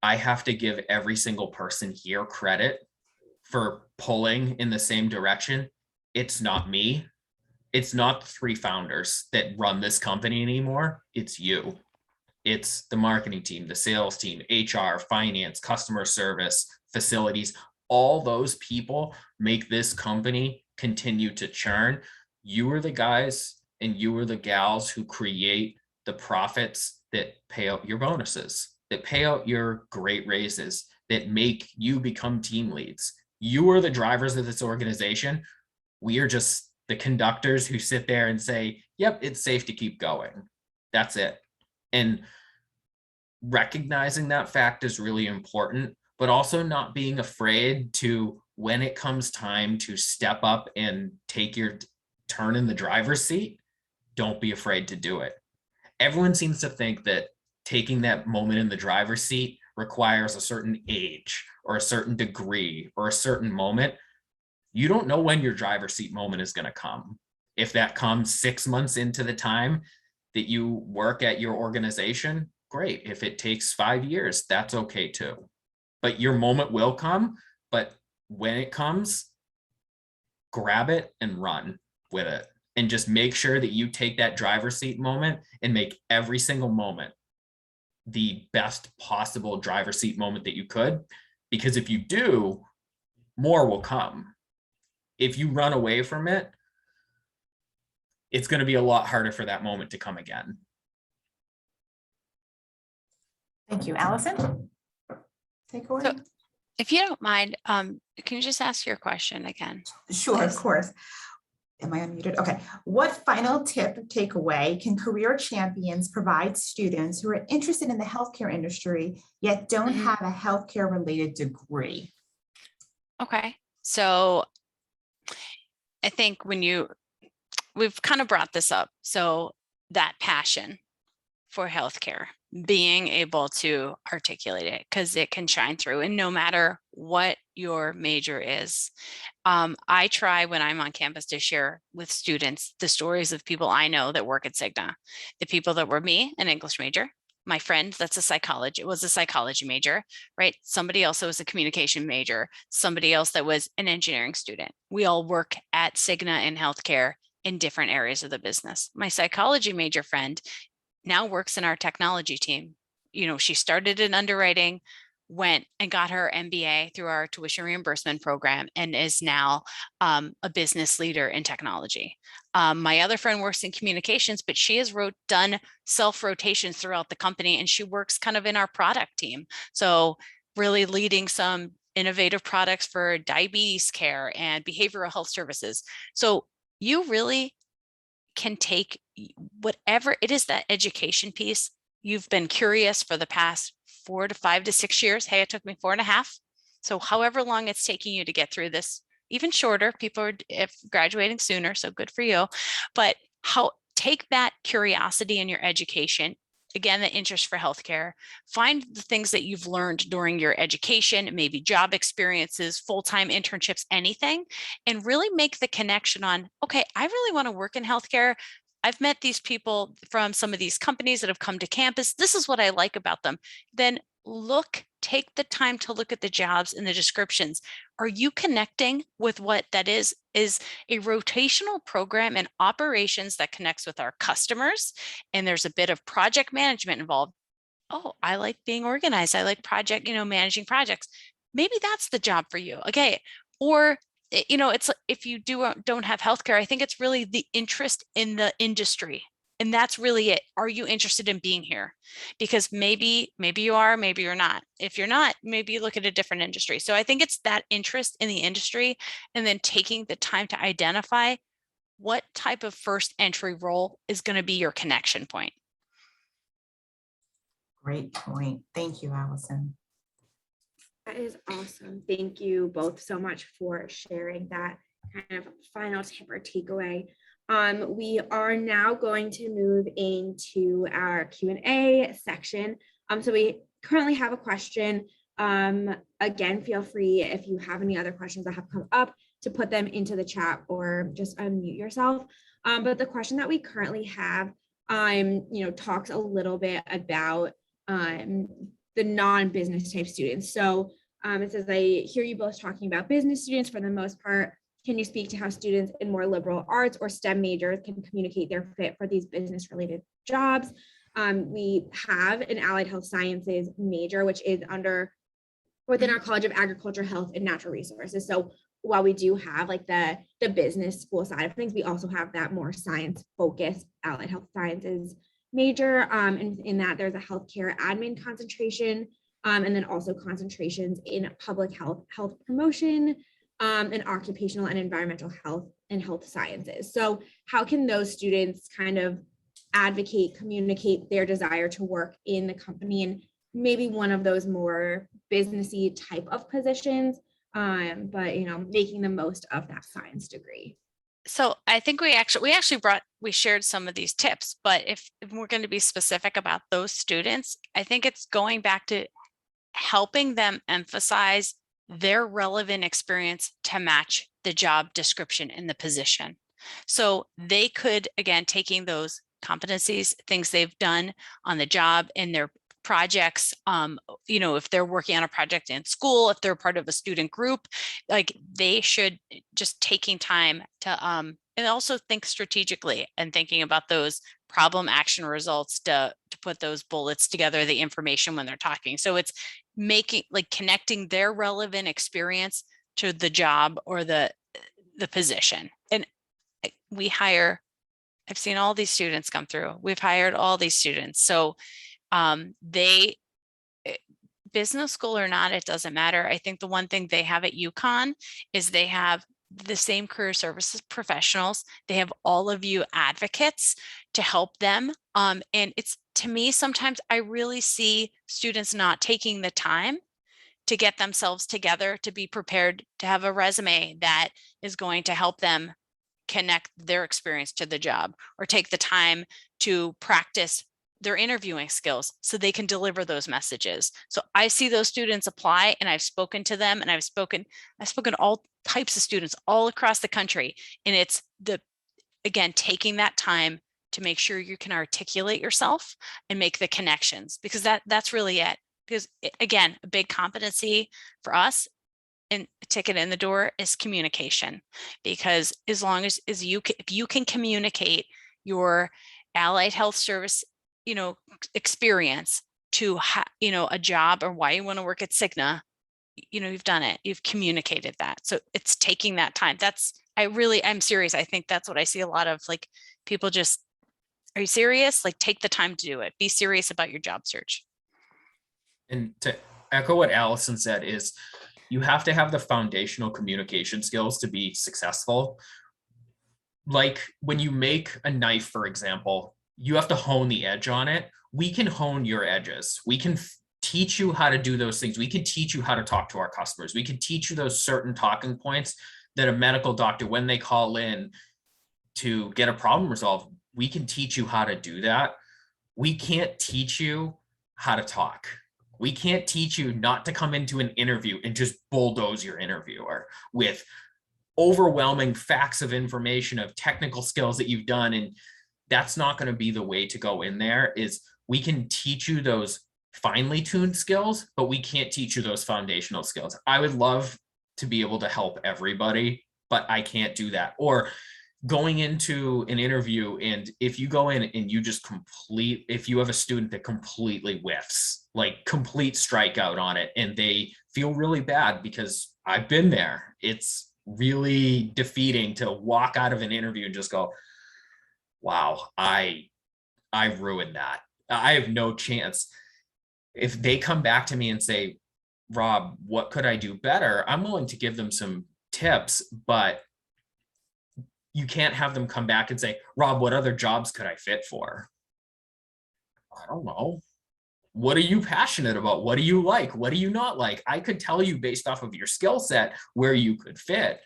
I have to give every single person here credit for pulling in the same direction. It's not me. It's not the three founders that run this company anymore. It's you. It's the marketing team, the sales team, HR, finance, customer service, facilities. All those people make this company continue to churn. You are the guys and you are the gals who create the profits that pay out your bonuses, that pay out your great raises, that make you become team leads. You are the drivers of this organization. We are just the conductors who sit there and say, yep, it's safe to keep going. That's it. And recognizing that fact is really important, but also not being afraid to, when it comes time to step up and take your turn in the driver's seat, don't be afraid to do it. Everyone seems to think that taking that moment in the driver's seat requires a certain age or a certain degree or a certain moment. You don't know when your driver's seat moment is going to come. If that comes 6 months into the time that you work at your organization, great. If it takes 5 years, that's okay too. But your moment will come. But when it comes, grab it and run with it. And just make sure that you take that driver's seat moment and make every single moment the best possible driver's seat moment that you could. Because if you do, more will come. If you run away from it, it's going to be a lot harder for that moment to come again. Thank you. Allison? Takeaway? So, if you don't mind, can you just ask your question again? Sure, of course. Am I unmuted? Okay. What final tip or takeaway can Career Champions provide students who are interested in the healthcare industry yet don't have a healthcare related degree? Okay. So I think we've kind of brought this up. So that passion for healthcare, being able to articulate it, because it can shine through, and no matter what your major is. I try when I'm on campus to share with students the stories of people I know that work at Cigna, the people that were me, an English major, my friend that's was a psychology major, right? Somebody else that was a communication major, somebody else that was an engineering student. We all work at Cigna in healthcare in different areas of the business. My psychology major friend now works in our technology team. You know, she started in underwriting, went and got her MBA through our tuition reimbursement program, and is now a business leader in technology. My other friend works in communications, but she has done self-rotations throughout the company, and she works kind of in our product team. So really leading some innovative products for diabetes care and behavioral health services. So you really can take whatever it is, that education piece. You've been curious for the past 4 to 5 to 6 years. Hey, it took me 4.5. So however long it's taking you to get through this, even shorter, people are graduating sooner, so good for you. But take that curiosity in your education, again, the interest for healthcare, find the things that you've learned during your education, maybe job experiences, full-time internships, anything, and really make the connection on, okay, I really want to work in healthcare. I've met these people from some of these companies that have come to campus. This is what I like about them. Then take the time to look at the jobs and the descriptions. Are you connecting with what that is a rotational program in operations that connects with our customers, and there's a bit of project management involved. Oh, I like being organized. I like managing projects. Maybe that's the job for you. Okay. Or, it's if you don't have healthcare, I think it's really the interest in the industry. And that's really it. Are you interested in being here? Because maybe you are, maybe you're not. If you're not, maybe you look at a different industry. So I think it's that interest in the industry, and then taking the time to identify what type of first entry role is going to be your connection point. Great point. Thank you, Allison. That is awesome. Thank you both so much for sharing that kind of final tip or takeaway. We are now going to move into our Q&A section. So we currently have a question. Again, feel free, if you have any other questions that have come up, to put them into the chat or just unmute yourself. But the question that we currently have, talks a little bit about the non-business type students. So it says, I hear you both talking about business students for the most part. Can you speak to how students in more liberal arts or STEM majors can communicate their fit for these business related jobs? We have an allied health sciences major, which is within our College of Agriculture, Health, and Natural Resources. So while we do have like the business school side of things, we also have that more science focused allied health sciences major. And in that there's a healthcare admin concentration, and then also concentrations in public health, health promotion, and occupational and environmental health and health sciences. So how can those students kind of advocate, communicate their desire to work in the company and maybe one of those more businessy type of positions, but making the most of that science degree? So I think we shared some of these tips, but if we're going to be specific about those students, I think it's going back to helping them emphasize their relevant experience to match the job description in the position. So they could, again, taking those competencies, things they've done on the job in their projects, if they're working on a project in school, if they're part of a student group, like they should just taking time to and also think strategically and thinking about those problem action results to put those bullets together, the information when they're talking. So it's connecting their relevant experience to the job or the position. And I've seen all these students come through. We've hired all these students. So business school or not, it doesn't matter. I think the one thing they have at UConn is they have the same career services professionals. They have all of you advocates to help them. And it's, to me, sometimes I really see students not taking the time to get themselves together, to be prepared to have a resume that is going to help them connect their experience to the job, or take the time to practice their interviewing skills so they can deliver those messages. So I see those students apply, and I've spoken to them, and I've spoken to all types of students all across the country. And it's again, taking that time to make sure you can articulate yourself and make the connections, because that's really it. Because again, a big competency for us and a ticket in the door is communication. Because as long as if you can communicate your allied health service, experience to a job, or why you want to work at Cigna, you've done it, you've communicated that. So it's taking that time. I'm serious. I think that's what I see a lot of, like, people just, are you serious? Like, take the time to do it. Be serious about your job search. And to echo what Allison said, is you have to have the foundational communication skills to be successful. Like when you make a knife, for example, you have to hone the edge on it. We can hone your edges. We can teach you how to do those things. We can teach you how to talk to our customers. We can teach you those certain talking points that a medical doctor, when they call in to get a problem resolved, we can teach you how to do that. We can't teach you how to talk. We can't teach you not to come into an interview and just bulldoze your interviewer with overwhelming facts of information, of technical skills that you've done. And that's not going to be the way to go in there. Is we can teach you those finely tuned skills, but we can't teach you those foundational skills. I would love to be able to help everybody, but I can't do that. Or going into an interview, and if you go in and you just if you have a student that completely whiffs, like complete strikeout on it, and they feel really bad, because I've been there. It's really defeating to walk out of an interview and just go, wow, I ruined that. I have no chance. If they come back to me and say, Rob, what could I do better? I'm willing to give them some tips, but you can't have them come back and say, Rob, what other jobs could I fit for? I don't know. What are you passionate about? What do you like? What do you not like? I could tell you based off of your skill set where you could fit,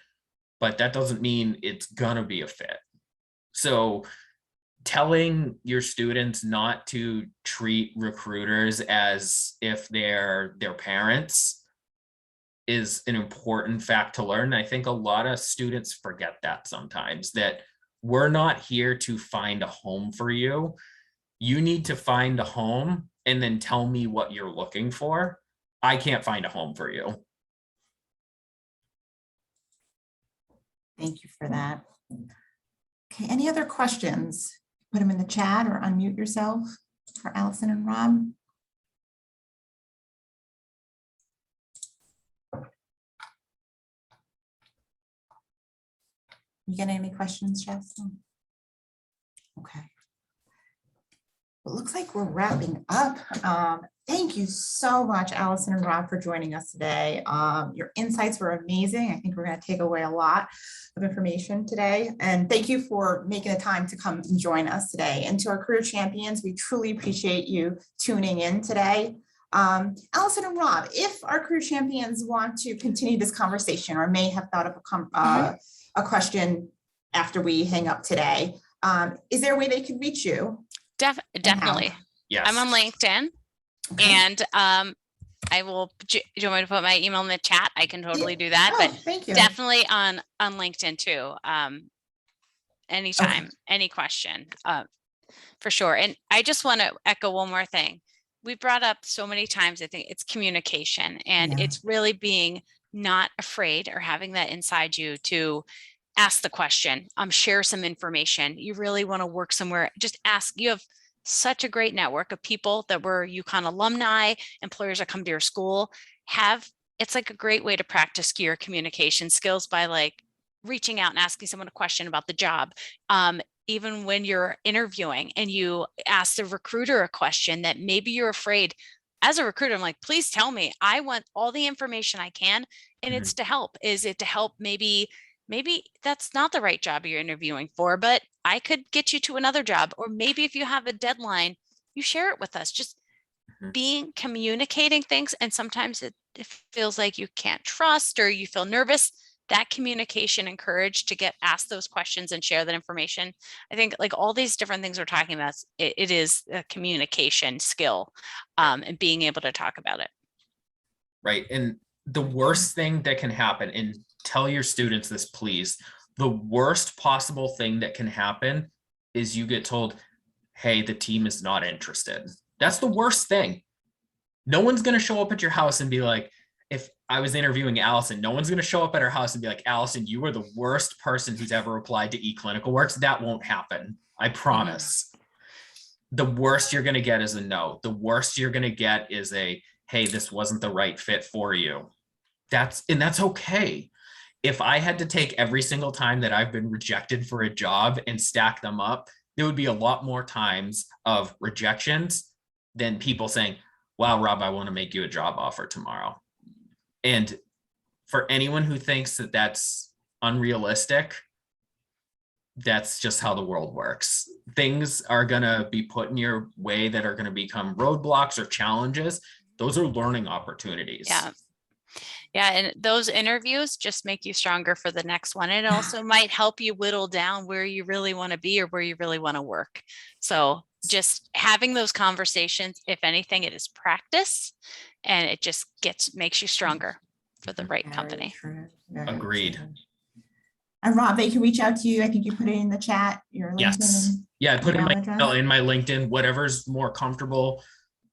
but that doesn't mean it's gonna be a fit. So telling your students not to treat recruiters as if they're their parents is an important fact to learn. I think a lot of students forget that sometimes, that we're not here to find a home for you. You need to find a home and then tell me what you're looking for. I can't find a home for you. Thank you for that. Okay, any other questions? Put them in the chat or unmute yourself for Allison and Rob. You get any questions, Jess? Okay. It looks like we're wrapping up. Thank you so much, Allison and Rob, for joining us today. Your insights were amazing. I think we're going to take away a lot of information today. And thank you for making the time to come and join us today. And to our career champions, we truly appreciate you tuning in today. Allison and Rob, if our career champions want to continue this conversation, or may have thought of a question after we hang up today, is there a way they could reach you? Definitely. Yes. I'm on LinkedIn. Okay. And I will, do you want me to put my email in the chat? I can totally do that, Oh, but thank you. definitely on LinkedIn too. Anytime, Okay. any question, for sure. And I just want to echo one more thing. We brought up so many times, I think it's communication, and Yeah. it's really being not afraid, or having that inside you to ask the question, share some information. You really want to work somewhere, just ask. You have such a great network of people that were UConn alumni, employers that come to your school. It's like a great way to practice your communication skills by like reaching out and asking someone a question about the job. Even when you're interviewing and you ask the recruiter a question that maybe you're afraid. As a recruiter, I'm like, please tell me. I want all the information I can. And it's to help. Is it to help? Maybe that's not the right job you're interviewing for, but I could get you to another job. Or maybe if you have a deadline, you share it with us. Just communicating things. And sometimes it feels like you can't trust, or you feel nervous, that communication and courage to get asked those questions and share that information. I think like all these different things we're talking about, it is a communication skill, and being able to talk about it. Right. And the worst thing that can happen, and tell your students this, please, the worst possible thing that can happen is you get told, hey, the team is not interested. That's the worst thing. No one's going to show up at your house and be like, if I was interviewing Allison, no one's going to show up at her house and be like, Allison, you are the worst person who's ever applied to eClincalWorks. That won't happen. I promise. The worst you're going to get is a no. The worst you're going to get is a, hey, this wasn't the right fit for you. That's okay. If I had to take every single time that I've been rejected for a job and stack them up, there would be a lot more times of rejections than people saying, wow, Rob, I want to make you a job offer tomorrow. And for anyone who thinks that that's unrealistic, that's just how the world works. Things are going to be put in your way that are going to become roadblocks or challenges. Those are learning opportunities. Yeah. Yeah. And those interviews just make you stronger for the next one. It also might help you whittle down where you really want to be or where you really want to work. So just having those conversations, if anything, it is practice, and it just makes you stronger for the right company. Agreed. And Rob, they can reach out to you. I think you put it in the chat, your LinkedIn. Yes. Yeah, I put in email my address. email in my LinkedIn, whatever's more comfortable.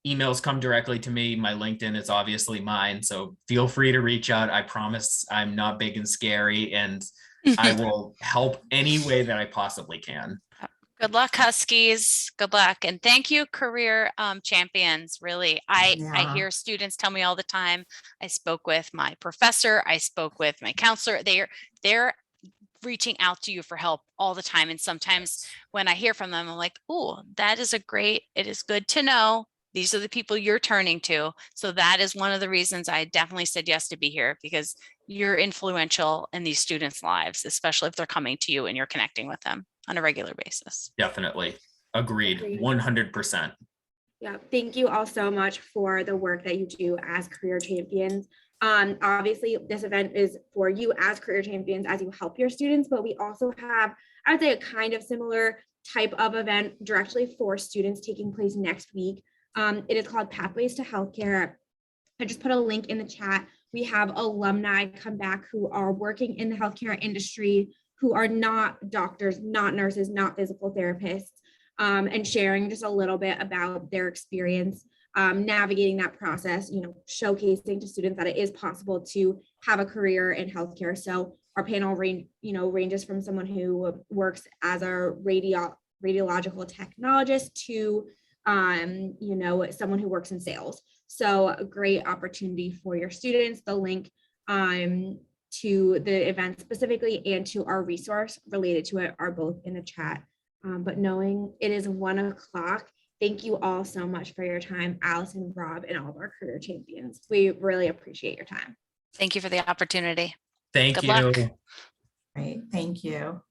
Emails come directly to me. My LinkedIn is obviously mine. So feel free to reach out. I promise I'm not big and scary, and I will help any way that I possibly can. Good luck, Huskies. Good luck. And thank you, career champions. Really, I hear students tell me all the time, I spoke with my professor, I spoke with my counselor. They're reaching out to you for help all the time. And sometimes when I hear from them, I'm like, oh, it is good to know. These are the people you're turning to. So that is one of the reasons I definitely said yes to be here, because you're influential in these students' lives, especially if they're coming to you and you're connecting with them on a regular basis. Definitely. Agreed. 100%. Yeah, thank you all so much for the work that you do as career champions. Obviously, this event is for you as career champions as you help your students, but we also have, I would say, a kind of similar type of event directly for students taking place next week. It is called Pathways to Healthcare. I just put a link in the chat. We have alumni come back who are working in the healthcare industry, who are not doctors, not nurses, not physical therapists, and sharing just a little bit about their experience navigating that process, showcasing to students that it is possible to have a career in healthcare. So our panel ranges from someone who works as a radiological technologist to someone who works in sales. So a great opportunity for your students. The link to the event specifically and to our resource related to it are both in the chat. But knowing it is 1 o'clock, thank you all so much for your time, Allison, Rob, and all of our career champions. We really appreciate your time. Thank you for the opportunity. Thank Good you. luck. Great, thank you.